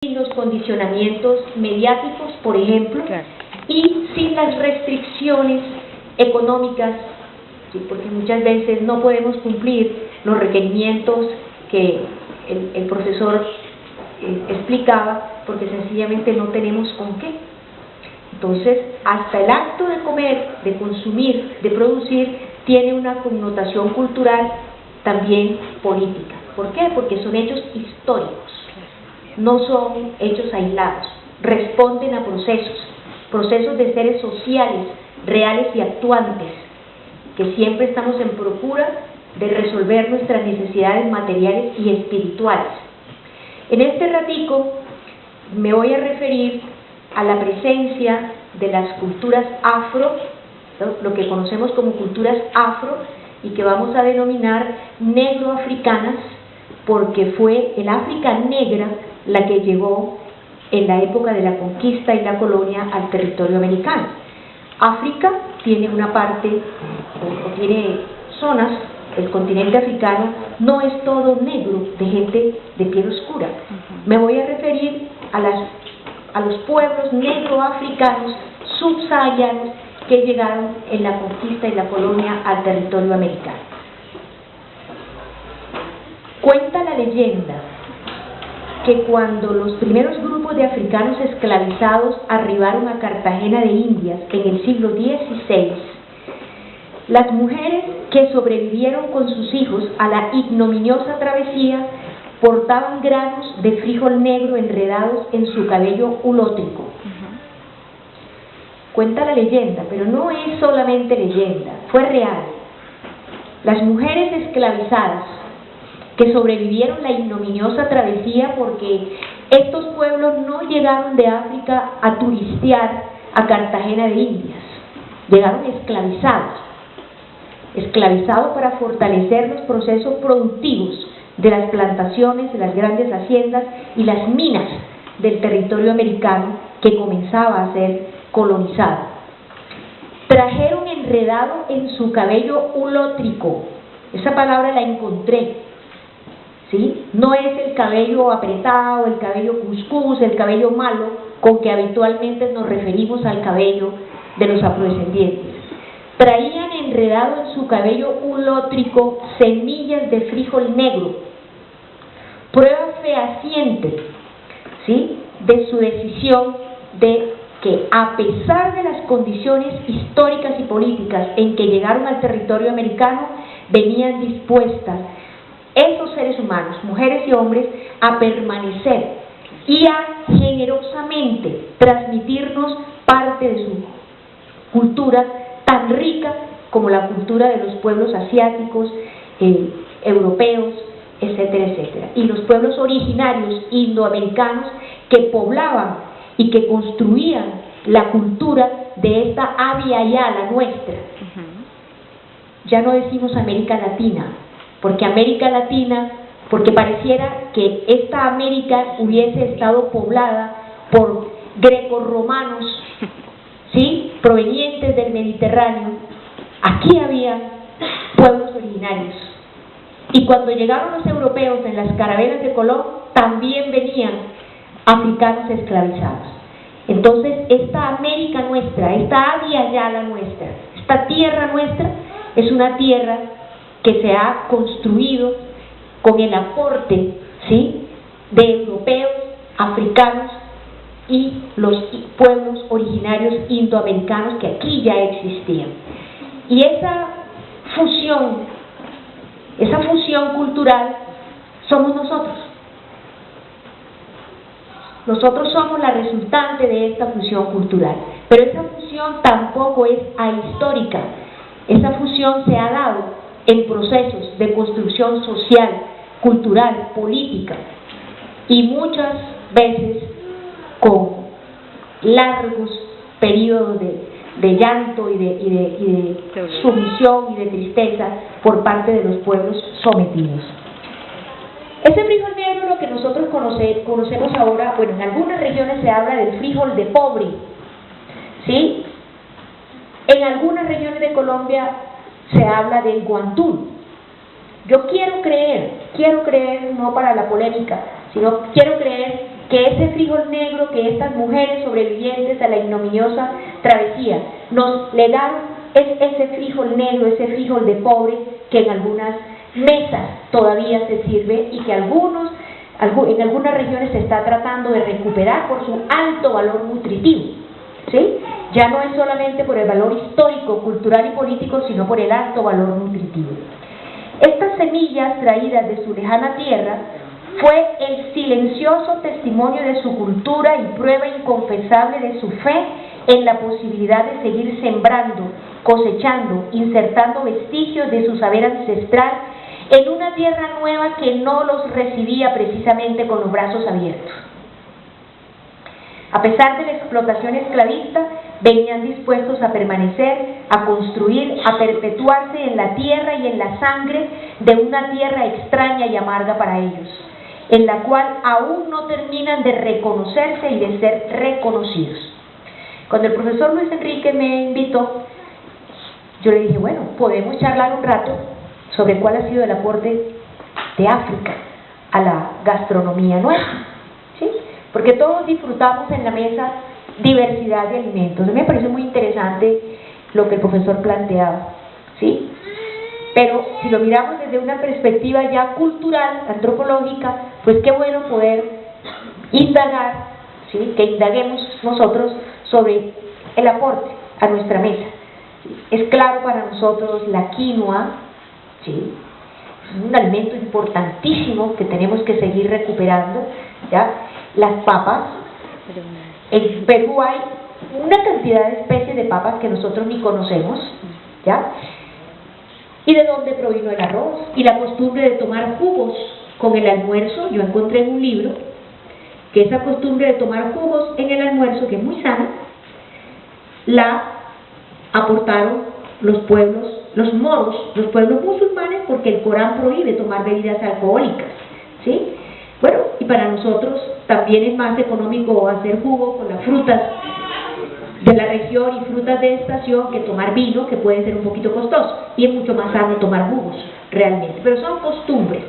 sin los condicionamientos mediáticos, por ejemplo, claro, y sin las restricciones económicas, ¿sí? Porque muchas veces no podemos cumplir los requerimientos que el profesor explicaba, porque sencillamente no tenemos con qué. Entonces, hasta el acto de comer, de consumir, de producir, tiene una connotación cultural, también política. ¿Por qué? Porque son hechos históricos, no son hechos aislados, responden a procesos de seres sociales, reales y actuantes, que siempre estamos en procura de resolver nuestras necesidades materiales y espirituales. En este ratico me voy a referir a la presencia de las culturas afro, ¿no? Lo que conocemos como culturas afro, y que vamos a denominar negroafricanas, porque fue el África negra la que llegó en la época de la conquista y la colonia al territorio americano. África tiene una parte, o tiene zonas, el continente africano no es todo negro, de gente de piel oscura. Me voy a referir a los pueblos negroafricanos subsaharianos que llegaron en la conquista y la colonia al territorio americano. Cuenta la leyenda que cuando los primeros grupos de africanos esclavizados arribaron a Cartagena de Indias en el siglo XVI, las mujeres que sobrevivieron con sus hijos a la ignominiosa travesía portaban granos de frijol negro enredados en su cabello ulótrico. Cuenta la leyenda, pero no es solamente leyenda, fue real. Las mujeres esclavizadas que sobrevivieron la ignominiosa travesía, porque estos pueblos no llegaron de África a turistear a Cartagena de Indias, llegaron esclavizados para fortalecer los procesos productivos de las plantaciones, de las grandes haciendas y las minas del territorio americano que comenzaba a ser colonizado. Trajeron enredado en su cabello ulótrico, esa palabra la encontré, ¿sí? No es el cabello apretado, el cabello cuscús, el cabello malo, con que habitualmente nos referimos al cabello de los afrodescendientes. Traían enredado en su cabello ulótrico semillas de frijol negro, prueba fehaciente, ¿sí?, de su decisión de que, a pesar de las condiciones históricas y políticas en que llegaron al territorio americano, venían dispuestas esos seres humanos, mujeres y hombres, a permanecer y a generosamente transmitirnos parte de su cultura tan rica como la cultura de los pueblos asiáticos, europeos, etcétera, etcétera, y los pueblos originarios indoamericanos que poblaban y que construían la cultura de esta Abya Yala nuestra. Ya no decimos América Latina, porque pareciera que esta América hubiese estado poblada por grecorromanos, ¿sí?, provenientes del Mediterráneo. Aquí había pueblos originarios, y cuando llegaron los europeos en las carabelas de Colón, también venían africanos esclavizados. Entonces, esta América nuestra, esta Abya Yala nuestra, esta tierra nuestra, es una tierra que se ha construido con el aporte, ¿sí?, de europeos, africanos y los pueblos originarios indoamericanos que aquí ya existían. Y esa fusión cultural somos nosotros. Nosotros somos la resultante de esta fusión cultural, pero esa fusión tampoco es ahistórica. Esa fusión se ha dado en procesos de construcción social, cultural, política, y muchas veces con largos periodos de llanto y de sumisión y de tristeza por parte de los pueblos sometidos. Ese frijol negro, lo que nosotros conocemos ahora, bueno, en algunas regiones se habla del frijol de pobre, ¿sí? En algunas regiones de Colombia se habla del guantún. Yo quiero creer, no para la polémica, sino quiero creer que ese frijol negro que estas mujeres sobrevivientes a la ignominiosa travesía nos legaron es ese frijol negro, ese frijol de pobre que en algunas mesas todavía se sirve y que en algunas regiones se está tratando de recuperar por su alto valor nutritivo, ¿sí? Ya no es solamente por el valor histórico, cultural y político, sino por el alto valor nutritivo. Estas semillas traídas de su lejana tierra fue el silencioso testimonio de su cultura y prueba inconfesable de su fe en la posibilidad de seguir sembrando, cosechando, insertando vestigios de su saber ancestral en una tierra nueva que no los recibía precisamente con los brazos abiertos. A pesar de la explotación esclavista, venían dispuestos a permanecer, a construir, a perpetuarse en la tierra y en la sangre de una tierra extraña y amarga para ellos, en la cual aún no terminan de reconocerse y de ser reconocidos. Cuando el profesor Luis Enrique me invitó, yo le dije, bueno, podemos charlar un rato sobre cuál ha sido el aporte de África a la gastronomía nuestra, ¿sí? Porque todos disfrutamos en la mesa diversidad de alimentos. A mí me pareció muy interesante lo que el profesor planteaba, ¿sí? Pero si lo miramos desde una perspectiva ya cultural, antropológica, pues qué bueno poder indagar, ¿sí? Que indaguemos nosotros sobre el aporte a nuestra mesa. Es claro para nosotros la quinoa, ¿sí? Es un alimento importantísimo que tenemos que seguir recuperando, ¿ya? Las papas. En Perú hay una cantidad de especies de papas que nosotros ni conocemos, ¿ya? ¿Y de dónde provino el arroz? Y la costumbre de tomar jugos con el almuerzo. Yo encontré en un libro que esa costumbre de tomar jugos en el almuerzo, que es muy sana, la aportaron los pueblos, los moros, los pueblos musulmanes, porque el Corán prohíbe tomar bebidas alcohólicas, ¿sí? Bueno, y para nosotros también es más económico hacer jugo con las frutas de la región y frutas de estación que tomar vino, que puede ser un poquito costoso, y es mucho más sano tomar jugos, realmente. Pero son costumbres,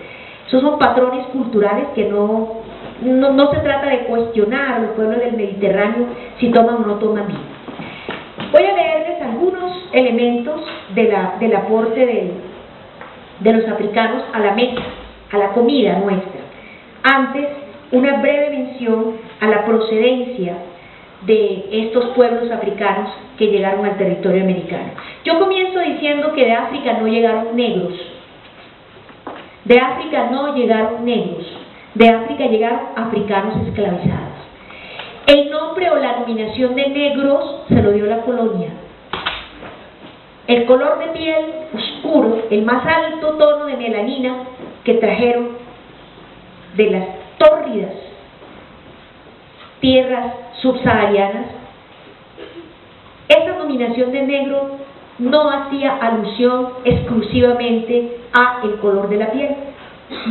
esos son patrones culturales que no se trata de cuestionar a los pueblos del Mediterráneo si toman o no toman vino. Voy a leerles algunos elementos del aporte de los africanos a la mesa, a la comida nuestra. Antes, una breve mención a la procedencia de estos pueblos africanos que llegaron al territorio americano. Yo comienzo diciendo que de África no llegaron negros. De África no llegaron negros. De África llegaron africanos esclavizados. El nombre o la nominación de negros se lo dio la colonia. El color de piel oscuro, el más alto tono de melanina que trajeron de las tórridas tierras subsaharianas, esa nominación de negro no hacía alusión exclusivamente a el color de la piel.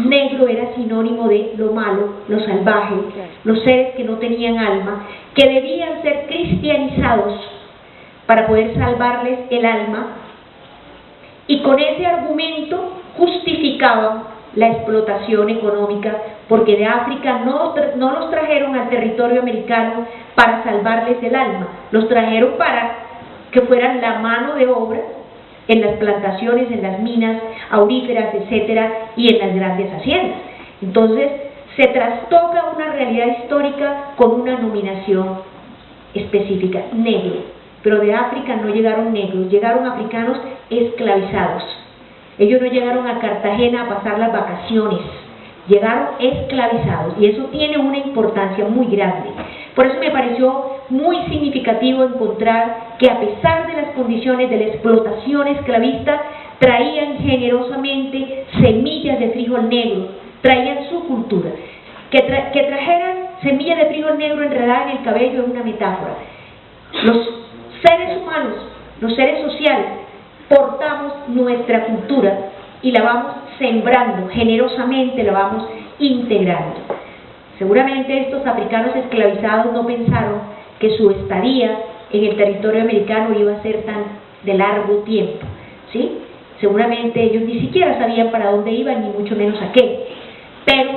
Negro era sinónimo de lo malo, lo salvaje, los seres que no tenían alma, que debían ser cristianizados para poder salvarles el alma, y con ese argumento justificaban la explotación económica, porque de África no los trajeron al territorio americano para salvarles el alma, los trajeron para que fueran la mano de obra en las plantaciones, en las minas auríferas, etcétera, y en las grandes haciendas. Entonces se trastoca una realidad histórica con una nominación específica, negro. Pero de África no llegaron negros, llegaron africanos esclavizados. Ellos no llegaron a Cartagena a pasar las vacaciones, llegaron esclavizados, y eso tiene una importancia muy grande. Por eso me pareció muy significativo encontrar que a pesar de las condiciones de la explotación esclavista, traían generosamente semillas de frijol negro, traían su cultura. Que trajeran semillas de frijol negro enredada en el cabello es una metáfora. Los seres humanos, los seres sociales, portamos nuestra cultura y la vamos sembrando, generosamente la vamos integrando. Seguramente estos africanos esclavizados no pensaron que su estadía en el territorio americano iba a ser tan de largo tiempo, ¿sí? Seguramente ellos ni siquiera sabían para dónde iban, ni mucho menos a qué. Pero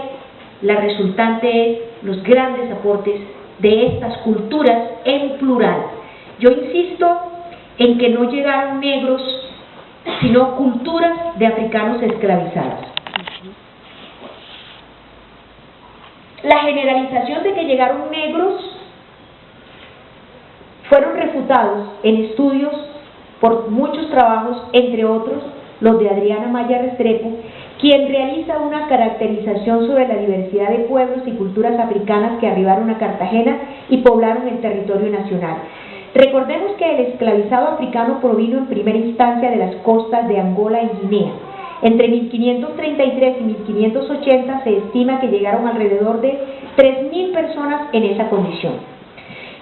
la resultante es los grandes aportes de estas culturas en plural. Yo insisto en que no llegaron negros, sino culturas de africanos esclavizados. La generalización de que llegaron negros fueron refutados en estudios por muchos trabajos, entre otros los de Adriana Maya Restrepo, quien realiza una caracterización sobre la diversidad de pueblos y culturas africanas que arribaron a Cartagena y poblaron el territorio nacional. Recordemos que el esclavizado africano provino en primera instancia de las costas de Angola y Guinea. Entre 1533 y 1580 se estima que llegaron alrededor de 3.000 personas en esa condición.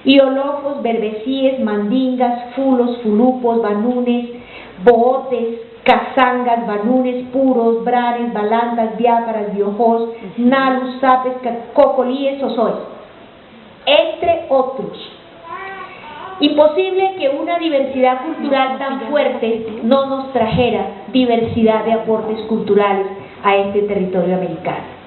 Iolofos, berbecíes, mandingas, fulos, fulupos, banunes, bootes, casangas, banunes, puros, branes, balandas, diáparas, biojos, nalus, sapes, cocolíes, osoes, entre otros. Imposible que una diversidad cultural tan fuerte no nos trajera diversidad de aportes culturales a este territorio americano.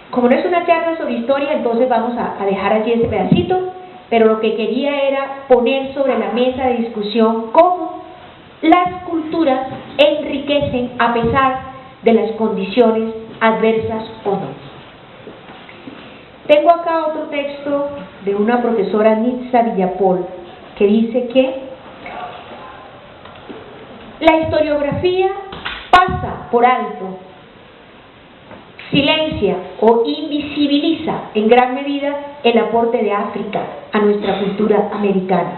Como no es una charla sobre historia, entonces vamos a dejar allí ese pedacito, pero lo que quería era poner sobre la mesa de discusión cómo las culturas enriquecen a pesar de las condiciones adversas o no. Tengo acá otro texto de una profesora, Nitza Villapol, que dice que la historiografía pasa por alto, silencia o invisibiliza en gran medida el aporte de África a nuestra cultura americana.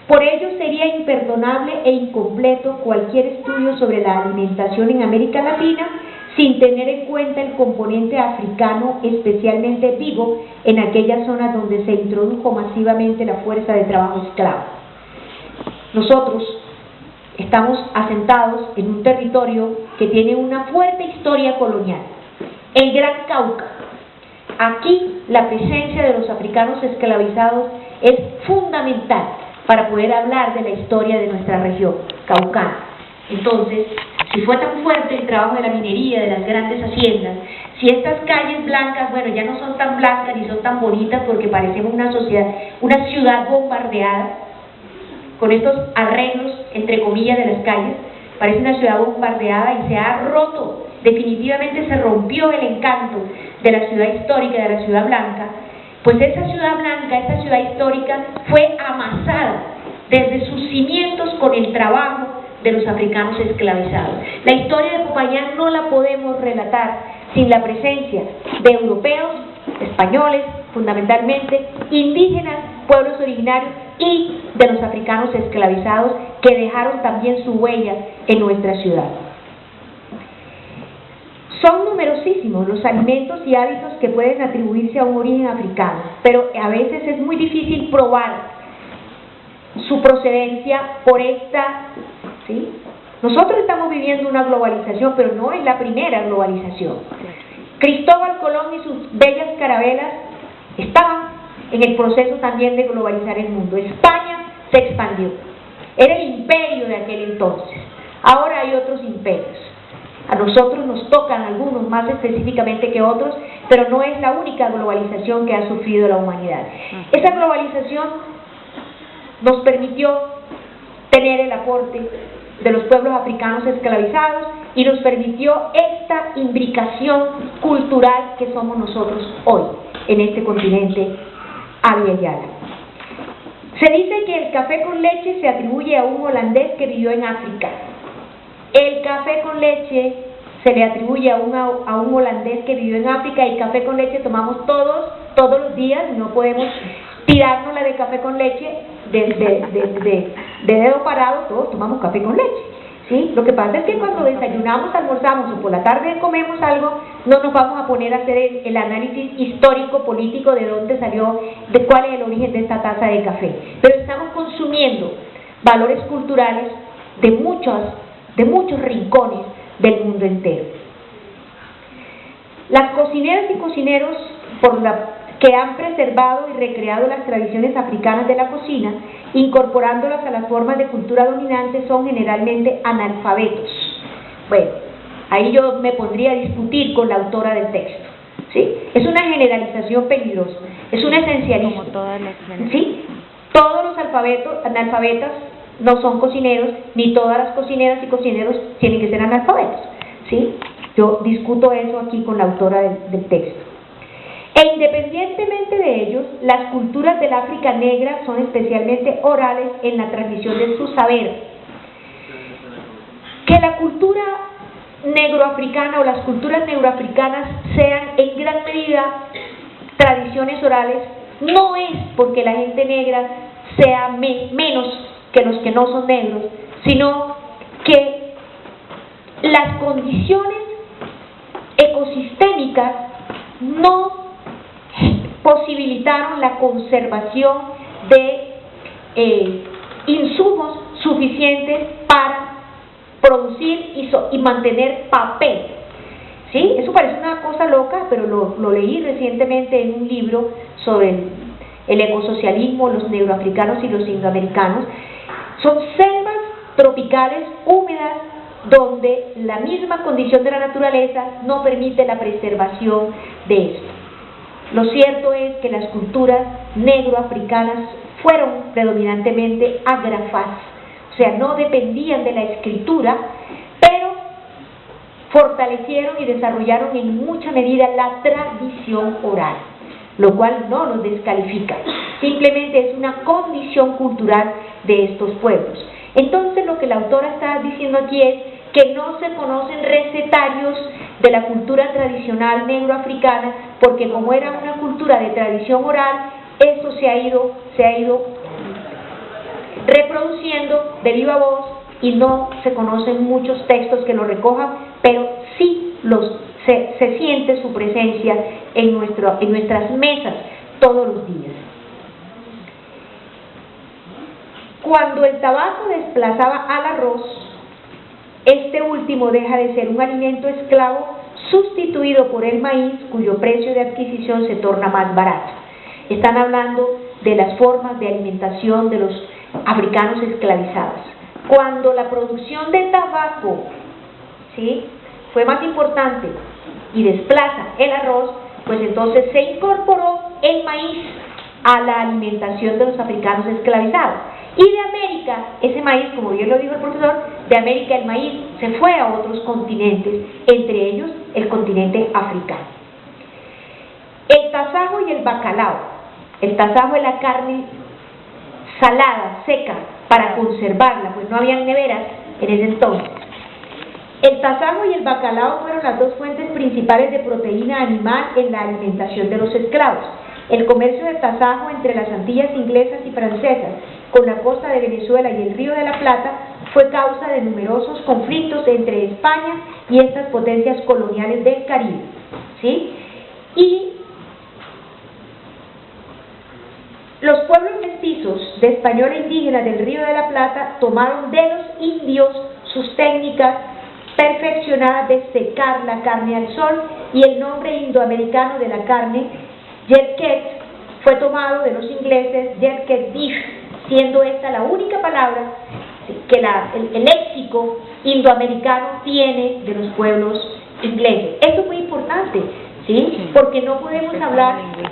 Por ello sería imperdonable e incompleto cualquier estudio sobre la alimentación en América Latina sin tener en cuenta el componente africano, especialmente vivo en aquellas zonas donde se introdujo masivamente la fuerza de trabajo esclavo. Nosotros estamos asentados en un territorio que tiene una fuerte historia colonial, el Gran Cauca. Aquí la presencia de los africanos esclavizados es fundamental para poder hablar de la historia de nuestra región caucana. Entonces, si fue tan fuerte el trabajo de la minería, de las grandes haciendas, si estas calles blancas, bueno, ya no son tan blancas ni son tan bonitas porque parecemos una ciudad bombardeada, con estos arreglos, entre comillas, de las calles, parece una ciudad bombardeada y se ha roto, definitivamente se rompió el encanto de la ciudad histórica, de la ciudad blanca, pues esa ciudad blanca, esa ciudad histórica fue amasada desde sus cimientos con el trabajo de los africanos esclavizados. La historia de Popayán no la podemos relatar sin la presencia de europeos, españoles, fundamentalmente, indígenas, pueblos originarios y de los africanos esclavizados que dejaron también su huella en nuestra ciudad. Son numerosísimos los alimentos y hábitos que pueden atribuirse a un origen africano, pero a veces es muy difícil probar su procedencia por esta, ¿sí? Nosotros estamos viviendo una globalización, pero no es la primera globalización. Cristóbal Colón y sus bellas carabelas estaban en el proceso también de globalizar el mundo. España se expandió. Era el imperio de aquel entonces. Ahora hay otros imperios. A nosotros nos tocan algunos más específicamente que otros, pero no es la única globalización que ha sufrido la humanidad. Esa globalización nos permitió tener el aporte de los pueblos africanos esclavizados y nos permitió esta imbricación cultural que somos nosotros hoy en este continente Abya Yala. Se dice que el café con leche se atribuye a un holandés que vivió en África. El café con leche se le atribuye a un holandés que vivió en África, y café con leche tomamos todos los días, no podemos tirarnos la de café con leche de dedo parado, todos tomamos café con leche, ¿sí? Lo que pasa es que cuando desayunamos, almorzamos o por la tarde comemos algo, no nos vamos a poner a hacer el análisis histórico, político, de dónde salió, de cuál es el origen de esta taza de café, pero estamos consumiendo valores culturales de muchos rincones del mundo entero. Las cocineras y cocineros que han preservado y recreado las tradiciones africanas de la cocina, incorporándolas a las formas de cultura dominante, son generalmente analfabetos. Bueno, ahí yo me pondría a discutir con la autora del texto. ¿sí? Es una generalización peligrosa, es un esencialismo. Como todas las ¿Sí? Todos los analfabetas no son cocineros, ni todas las cocineras y cocineros tienen que ser analfabetos, ¿sí? Yo discuto eso aquí con la autora del texto. E independientemente de ellos, las culturas del África negra son especialmente orales en la transmisión de su saber. Que la cultura negroafricana o las culturas negroafricanas sean en gran medida tradiciones orales, no es porque la gente negra sea menos que los que no son negros, sino que las condiciones ecosistémicas no posibilitaron la conservación de insumos suficientes para producir y mantener papel. ¿Sí? Eso parece una cosa loca, pero lo leí recientemente en un libro sobre el ecosocialismo, los negroafricanos y los indoamericanos. Son selvas tropicales húmedas donde la misma condición de la naturaleza no permite la preservación de esto. Lo cierto es que las culturas negroafricanas fueron predominantemente ágrafas, o sea, no dependían de la escritura, pero fortalecieron y desarrollaron en mucha medida la tradición oral, lo cual no los descalifica, simplemente es una condición cultural de estos pueblos. Entonces lo que la autora está diciendo aquí es que no se conocen recetarios de la cultura tradicional negroafricana, porque como era una cultura de tradición oral, eso se ha ido reproduciendo de viva voz y no se conocen muchos textos que lo recojan, pero sí se siente su presencia en nuestras mesas todos los días. Cuando el tabaco desplazaba al arroz, este último deja de ser un alimento esclavo sustituido por el maíz, cuyo precio de adquisición se torna más barato. Están hablando de las formas de alimentación de los africanos esclavizados. Cuando la producción de tabaco, ¿sí?, fue más importante y desplaza el arroz, pues entonces se incorporó el maíz a la alimentación de los africanos esclavizados. Y de América, ese maíz, como bien lo dijo el profesor, de América el maíz se fue a otros continentes, entre ellos el continente africano. El tasajo y el bacalao. El tasajo es la carne salada, seca, para conservarla, pues no habían neveras en ese entonces. El tasajo y el bacalao fueron las dos fuentes principales de proteína animal en la alimentación de los esclavos. El comercio de tasajo entre las Antillas inglesas y francesas con la costa de Venezuela y el Río de la Plata fue causa de numerosos conflictos entre España y estas potencias coloniales del Caribe, ¿sí? Y los pueblos mestizos de español e indígena del Río de la Plata tomaron de los indios sus técnicas perfeccionadas de secar la carne al sol, y el nombre indoamericano de la carne, jerket, fue tomado de los ingleses jerket beef, siendo esta la única palabra que el léxico indoamericano tiene de los pueblos ingleses. Esto es muy importante, ¿sí? Porque no podemos hablar de